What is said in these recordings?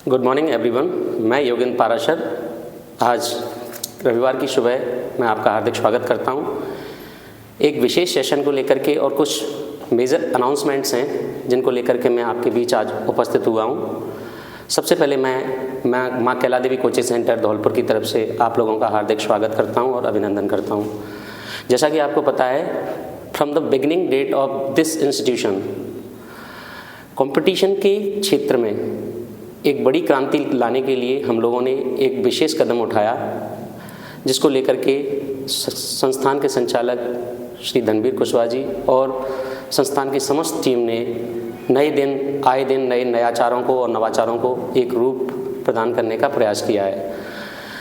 Good morning everyone. मैं योगेंद्र पाराशर आज रविवार की सुबह मैं आपका हार्दिक स्वागत करता हूं। एक विशेष सेशन को लेकर के और कुछ मेजर अनाउंसमेंट्स हैं जिनको लेकर के मैं आपके बीच आज उपस्थित हुआ हूं। सबसे पहले मैं माँ कैला देवी कोचिंग सेंटर धौलपुर की तरफ से आप लोगों का हार्दिक स्वागत करता हूं और अभिनंदन करता हूं। जैसा कि आपको पता है, from the beginning date of this institution, competition के क्षेत्र में एक बड़ी क्रांति लाने के लिए हम लोगों ने एक विशेष कदम उठाया, जिसको लेकर के संस्थान के संचालक श्री धनबीर कुशवाहा जी और संस्थान की समस्त टीम ने आए दिन नए नयाचारों को और नवाचारों को एक रूप प्रदान करने का प्रयास किया है।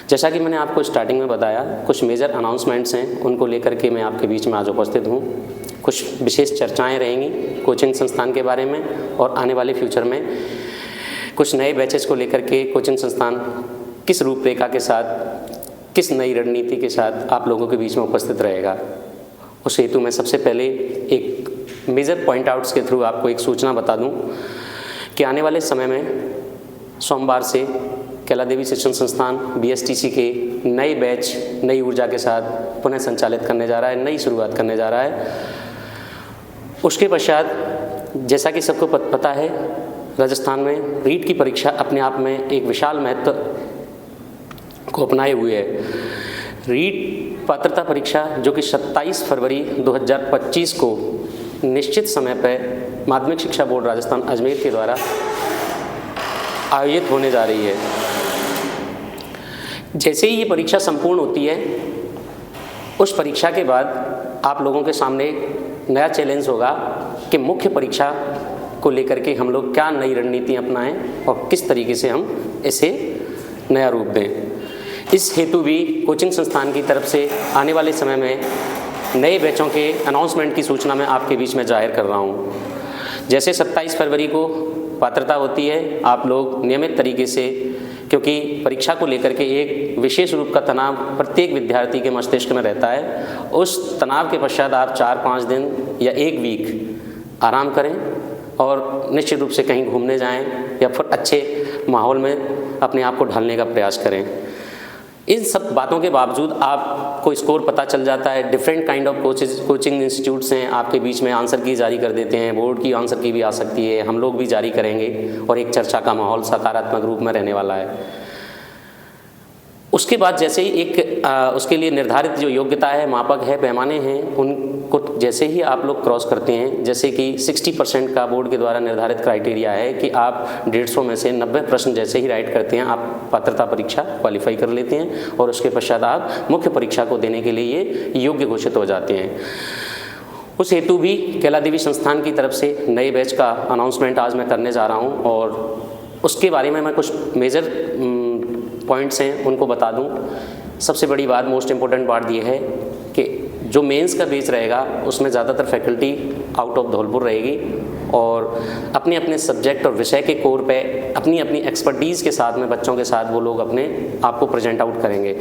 जैसा कि मैंने आपको स्टार्टिंग में बताया, कुछ मेजर अनाउंसमेंट्स हैं, उनको लेकर के मैं आपके बीच में आज उपस्थित हूँ। कुछ विशेष चर्चाएँ रहेंगी कोचिंग संस्थान के बारे में और आने वाले फ्यूचर में कुछ नए बैचेस को लेकर के कोचिंग संस्थान किस रूपरेखा के साथ, किस नई रणनीति के साथ आप लोगों के बीच में उपस्थित रहेगा। उस हेतु मैं सबसे पहले एक मेजर पॉइंट आउट्स के थ्रू आपको एक सूचना बता दूं कि आने वाले समय में सोमवार से कैला देवी शिक्षण संस्थान BSTC के नए बैच नई ऊर्जा के साथ पुनः संचालित करने जा रहा है, नई शुरुआत करने जा रहा है। उसके पश्चात जैसा कि सबको पता है, राजस्थान में रीट की परीक्षा अपने आप में एक विशाल महत्व को अपनाए हुए है। रीट पात्रता परीक्षा जो कि 27 फरवरी 2025 को निश्चित समय पर माध्यमिक शिक्षा बोर्ड राजस्थान अजमेर के द्वारा आयोजित होने जा रही है। जैसे ही ये परीक्षा संपूर्ण होती है, उस परीक्षा के बाद आप लोगों के सामने नया चैलेंज होगा कि मुख्य परीक्षा को लेकर के हम लोग क्या नई रणनीति अपनाएं और किस तरीके से हम इसे नया रूप दें। इस हेतु भी कोचिंग संस्थान की तरफ से आने वाले समय में नए बैचों के अनाउंसमेंट की सूचना मैं आपके बीच में जाहिर कर रहा हूं। जैसे 27 फरवरी को पात्रता होती है, आप लोग नियमित तरीके से, क्योंकि परीक्षा को लेकर के एक विशेष रूप का तनाव प्रत्येक विद्यार्थी के मस्तिष्क में रहता है, उस तनाव के पश्चात आप 4-5 दिन या 1 वीक आराम करें और निश्चित रूप से कहीं घूमने जाएं या फिर अच्छे माहौल में अपने आप को ढालने का प्रयास करें। इन सब बातों के बावजूद आपको स्कोर पता चल जाता है। Different kind of coaching institutes हैं, आपके बीच में आंसर की जारी कर देते हैं, बोर्ड की आंसर की भी आ सकती है, हम लोग भी जारी करेंगे और एक चर्चा का माहौल सकारात्मक रूप में रहने वाला है। उसके बाद जैसे ही उसके लिए निर्धारित जो योग्यता है, मापक है, पैमाने हैं, उनको जैसे ही आप लोग क्रॉस करते हैं, जैसे कि 60% का बोर्ड के द्वारा निर्धारित क्राइटेरिया है कि आप 150 में से 90 प्रश्न जैसे ही राइट करते हैं, आप पात्रता परीक्षा क्वालिफाई कर लेते हैं और उसके पश्चात आप मुख्य परीक्षा को देने के लिए ये योग्य घोषित हो जाते हैं। उस हेतु भी कैला देवी संस्थान की तरफ से नए बैच का अनाउंसमेंट आज मैं करने जा रहा हूँ और उसके बारे में मैं कुछ मेजर पॉइंट्स हैं उनको बता दूं। सबसे बड़ी बात, मोस्ट इम्पोर्टेंट बात ये है कि जो मेंस का बेच रहेगा उसमें ज़्यादातर फैकल्टी आउट ऑफ धौलपुर रहेगी और अपने अपने सब्जेक्ट और विषय के कोर पे अपनी अपनी एक्सपर्टीज़ के साथ में बच्चों के साथ वो लोग अपने आप को प्रेजेंट आउट करेंगे।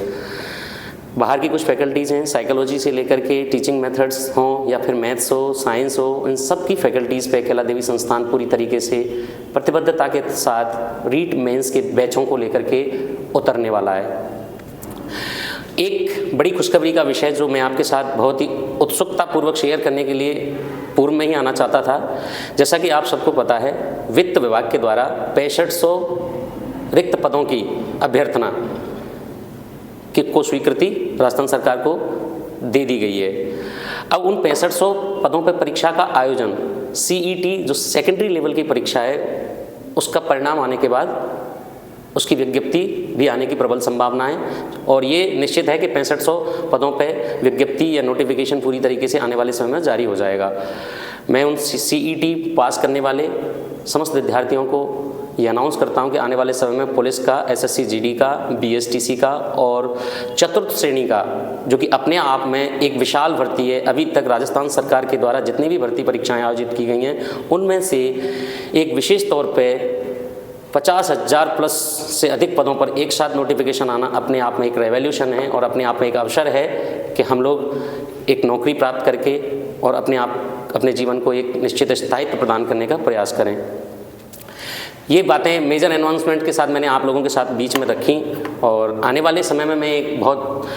बाहर की कुछ फैकल्टीज़ हैं, साइकोलॉजी से लेकर के टीचिंग मेथड्स हों या फिर मैथ्स हो, साइंस हो, इन सब की फैकल्टीज़ पे कैला देवी संस्थान पूरी तरीके से प्रतिबद्धता के साथ रीट मेंस के बैचों को लेकर के उतरने वाला है। एक बड़ी खुशखबरी का विषय जो मैं आपके साथ बहुत ही उत्सुकतापूर्वक शेयर करने के लिए पूर्व में ही आना चाहता था। जैसा कि आप सबको पता है, वित्त विभाग के द्वारा 6500 रिक्त पदों की अभ्यर्थना को स्वीकृति राजस्थान सरकार को दे दी गई है। अब उन 6500 पदों पर परीक्षा का आयोजन CET जो सेकेंडरी लेवल की परीक्षा है, उसका परिणाम आने के बाद उसकी विज्ञप्ति भी आने की प्रबल संभावना है और ये निश्चित है कि 6500 पदों पर विज्ञप्ति या नोटिफिकेशन पूरी तरीके से आने वाले समय में जारी हो जाएगा। मैं उन CET पास करने वाले समस्त विद्यार्थियों को ये अनाउंस करता हूं कि आने वाले समय में पुलिस का, SSC GD का, BSTC का और चतुर्थ श्रेणी का, जो कि अपने आप में एक विशाल भर्ती है। अभी तक राजस्थान सरकार के द्वारा जितनी भी भर्ती परीक्षाएं आयोजित की गई हैं, उनमें से एक विशेष तौर पे 50,000 प्लस से अधिक पदों पर एक साथ नोटिफिकेशन आना अपने आप में एक रेवोल्यूशन है और अपने आप में एक अवसर है कि हम लोग एक नौकरी प्राप्त करके और अपने जीवन को एक निश्चित स्थायित्व प्रदान करने का प्रयास करें। ये बातें मेजर अनाउंसमेंट के साथ मैंने आप लोगों के साथ बीच में रखी और आने वाले समय में मैं एक बहुत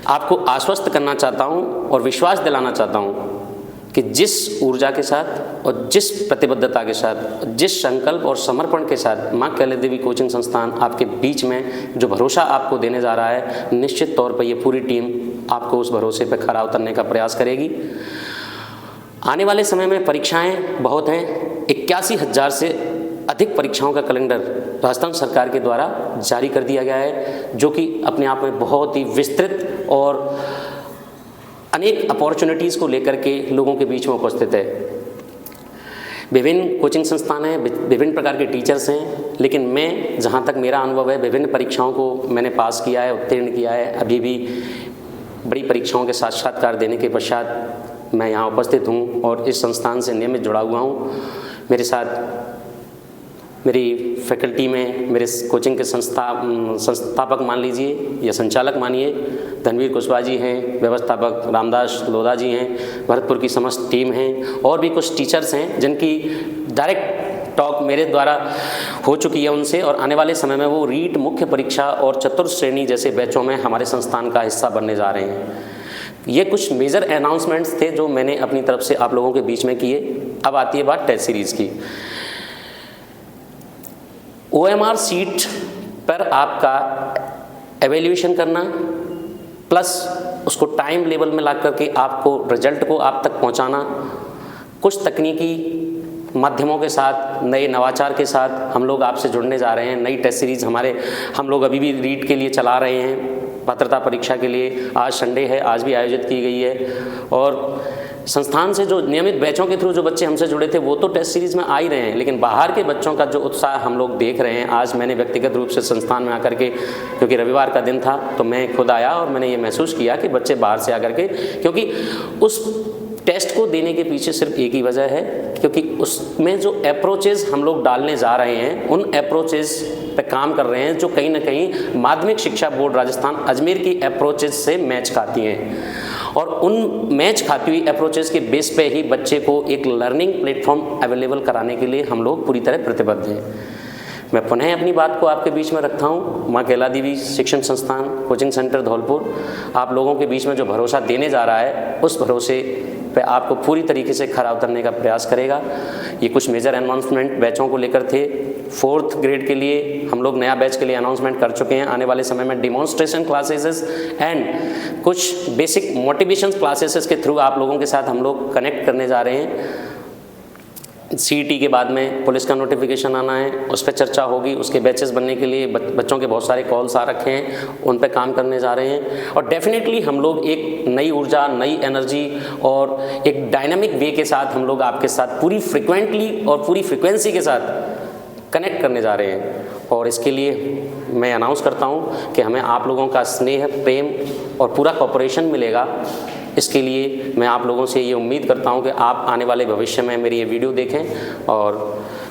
आपको आश्वस्त करना चाहता हूँ और विश्वास दिलाना चाहता हूँ कि जिस ऊर्जा के साथ और जिस प्रतिबद्धता के साथ, जिस संकल्प और समर्पण के साथ माँ कैला देवी कोचिंग संस्थान आपके बीच में जो भरोसा आपको देने जा रहा है, निश्चित तौर पर ये पूरी टीम आपको उस भरोसे पर खरा उतरने का प्रयास करेगी। आने वाले समय में परीक्षाएं बहुत हैं, 81,000 से अधिक परीक्षाओं का कैलेंडर राजस्थान सरकार के द्वारा जारी कर दिया गया है, जो कि अपने आप में बहुत ही विस्तृत और अनेक अपॉर्चुनिटीज़ को लेकर के लोगों के बीच में उपस्थित है। विभिन्न कोचिंग संस्थान हैं, विभिन्न प्रकार के टीचर्स हैं, लेकिन मैं जहाँ तक मेरा अनुभव है, विभिन्न परीक्षाओं को मैंने पास किया है, उत्तीर्ण किया है। अभी भी बड़ी परीक्षाओं के साक्षात्कार देने के पश्चात मैं यहाँ उपस्थित हूँ और इस संस्थान से नियमित जुड़ा हुआ हूँ। मेरे साथ मेरी फैकल्टी में मेरे कोचिंग के संस्थापक मान लीजिए या संचालक मानिए धनवीर कुशवाहा जी हैं, व्यवस्थापक रामदास लोधा जी हैं, भरतपुर की समस्त टीम हैं और भी कुछ टीचर्स हैं जिनकी डायरेक्ट टॉक मेरे द्वारा हो चुकी है उनसे, और आने वाले समय में वो रीट, मुख्य परीक्षा और चतुर्थ श्रेणी जैसे बैचों में हमारे संस्थान का हिस्सा बनने जा रहे हैं। ये कुछ मेजर अनाउंसमेंट्स थे जो मैंने अपनी तरफ से आप लोगों के बीच में किए। अब आती है बात टेस्ट सीरीज़ की। OMR सीट पर आपका एवेल्यूएशन करना प्लस उसको टाइम लेवल में ला करके आपको रिजल्ट को आप तक पहुंचाना, कुछ तकनीकी माध्यमों के साथ, नए नवाचार के साथ हम लोग आपसे जुड़ने जा रहे हैं। नई टेस्ट सीरीज़ हम लोग अभी भी रीट के लिए चला रहे हैं, पात्रता परीक्षा के लिए। आज संडे है, आज भी आयोजित की गई है और संस्थान से जो नियमित बैचों के थ्रू जो बच्चे हमसे जुड़े थे वो तो टेस्ट सीरीज़ में आ ही रहे हैं, लेकिन बाहर के बच्चों का जो उत्साह हम लोग देख रहे हैं। आज मैंने व्यक्तिगत रूप से संस्थान में आकर के, क्योंकि रविवार का दिन था, तो मैं खुद आया और मैंने ये महसूस किया कि बच्चे बाहर से आकर के, क्योंकि उस टेस्ट को देने के पीछे सिर्फ एक ही वजह है, क्योंकि उसमें जो अप्रोचेज़ हम लोग डालने जा रहे हैं उन अप्रोचेज़ पे काम कर रहे हैं जो कहीं ना कहीं माध्यमिक शिक्षा बोर्ड राजस्थान अजमेर की अप्रोचेज़ से मैच खाती हैं, और उन मैच खाती हुई अप्रोचेज़ के बेस पे ही बच्चे को एक लर्निंग प्लेटफॉर्म अवेलेबल कराने के लिए हम लोग पूरी तरह प्रतिबद्ध हैं। मैं पुनः अपनी बात को आपके बीच में रखता हूँ। माँ कैला देवी शिक्षण संस्थान कोचिंग सेंटर धौलपुर आप लोगों के बीच में जो भरोसा देने जा रहा है, उस भरोसे पे आपको पूरी तरीके से खरा उतरने का प्रयास करेगा। ये कुछ मेजर अनाउंसमेंट बैचों को लेकर थे। 4th ग्रेड के लिए हम लोग नया बैच के लिए अनाउंसमेंट कर चुके हैं। आने वाले समय में डिमॉन्स्ट्रेशन क्लासेस एंड कुछ बेसिक मोटिवेशन क्लासेस के थ्रू आप लोगों के साथ हम लोग कनेक्ट करने जा रहे हैं। CET के बाद में पुलिस का नोटिफिकेशन आना है, उस पर चर्चा होगी। उसके बैचेस बनने के लिए बच्चों के बहुत सारे कॉल्स आ रखे हैं, उन पर काम करने जा रहे हैं। और डेफिनेटली हम लोग एक नई ऊर्जा, नई एनर्जी और एक डायनामिक वे के साथ हम लोग आपके साथ पूरी फ्रिक्वेंटली और पूरी फ्रिक्वेंसी के साथ कनेक्ट करने जा रहे हैं। और इसके लिए मैं अनाउंस करता हूँ कि हमें आप लोगों का स्नेह, प्रेम और पूरा कोऑपरेशन मिलेगा। इसके लिए मैं आप लोगों से ये उम्मीद करता हूं कि आप आने वाले भविष्य में मेरी ये वीडियो देखें और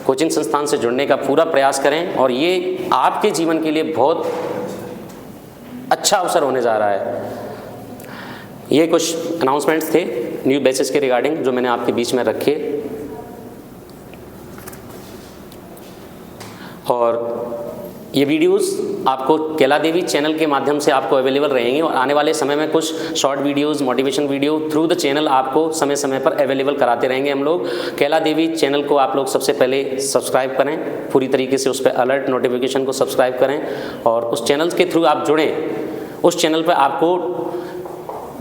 कोचिंग संस्थान से जुड़ने का पूरा प्रयास करें, और ये आपके जीवन के लिए बहुत अच्छा अवसर होने जा रहा है। ये कुछ अनाउंसमेंट्स थे न्यू बैचेस के रिगार्डिंग जो मैंने आपके बीच में रखे, और ये वीडियोस आपको कैला देवी चैनल के माध्यम से आपको अवेलेबल रहेंगी, और आने वाले समय में कुछ short videos, motivation video through the channel आपको समय समय पर अवेलेबल कराते रहेंगे हम लोग। कैला देवी चैनल को आप लोग सबसे पहले सब्सक्राइब करें, पूरी तरीके से उस पर अलर्ट नोटिफिकेशन को सब्सक्राइब करें, और उस चैनल के थ्रू आप जुड़ें। उस चैनल पर आपको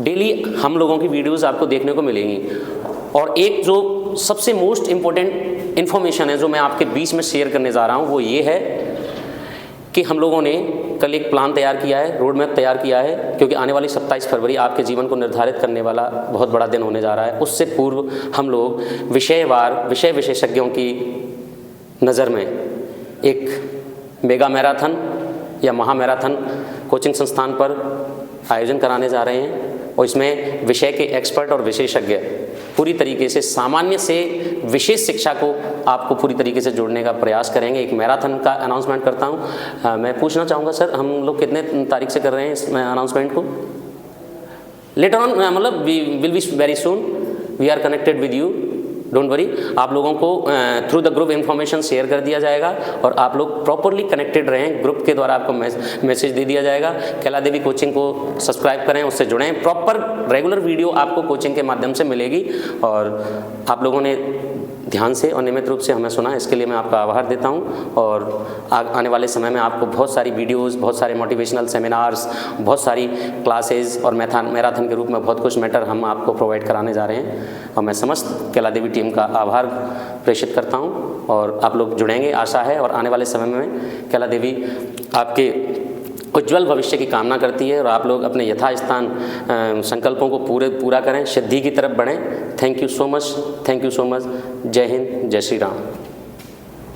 डेली हम लोगों की वीडियोज़ आपको देखने को मिलेंगी। और एक जो सबसे मोस्ट इम्पोर्टेंट इन्फॉर्मेशन है जो मैं आपके बीच में शेयर करने जा रहा हूँ, वो ये है कि हम लोगों ने कल एक प्लान तैयार किया है, रोड मैप तैयार किया है, क्योंकि आने वाली 27 फरवरी आपके जीवन को निर्धारित करने वाला बहुत बड़ा दिन होने जा रहा है। उससे पूर्व हम लोग विषयवार विषय विशेषज्ञों की नज़र में एक मेगा मैराथन या महामैराथन कोचिंग संस्थान पर आयोजन कराने जा रहे हैं, और इसमें विषय के एक्सपर्ट और विशेषज्ञ पूरी तरीके से सामान्य से विशेष शिक्षा को आपको पूरी तरीके से जोड़ने का प्रयास करेंगे। एक मैराथन का अनाउंसमेंट करता हूं। मैं पूछना चाहूँगा सर, हम लोग कितने तारीख से कर रहे हैं इस अनाउंसमेंट को? लेटर ऑन, मतलब we will be very soon, we are connected with you don't worry, आप लोगों को through the group information share कर दिया जाएगा और आप लोग प्रॉपरली कनेक्टेड रहें। ग्रुप के द्वारा आपको मैसेज दे दिया जाएगा। कैला देवी कोचिंग को सब्सक्राइब करें, उससे जुड़ें। प्रॉपर रेगुलर वीडियो आपको कोचिंग के माध्यम से मिलेगी और आप लोगों ने ध्यान से और नियमित रूप से हमें सुना, इसके लिए मैं आपका आभार देता हूं। और आने वाले समय में आपको बहुत सारी वीडियोस, बहुत सारे मोटिवेशनल सेमिनार्स, बहुत सारी क्लासेस और मैराथन के रूप में बहुत कुछ मैटर हम आपको प्रोवाइड कराने जा रहे हैं। और मैं समस्त कैला देवी टीम का आभार प्रेषित करता हूं और आप लोग जुड़ेंगे, आशा है। और आने वाले समय में कैला देवी आपके उज्ज्वल भविष्य की कामना करती है और आप लोग अपने यथास्थान संकल्पों को पूरा करें, सिद्धि की तरफ बढ़ें। Thank you so much, thank you so much. जय हिंद, जय श्री राम।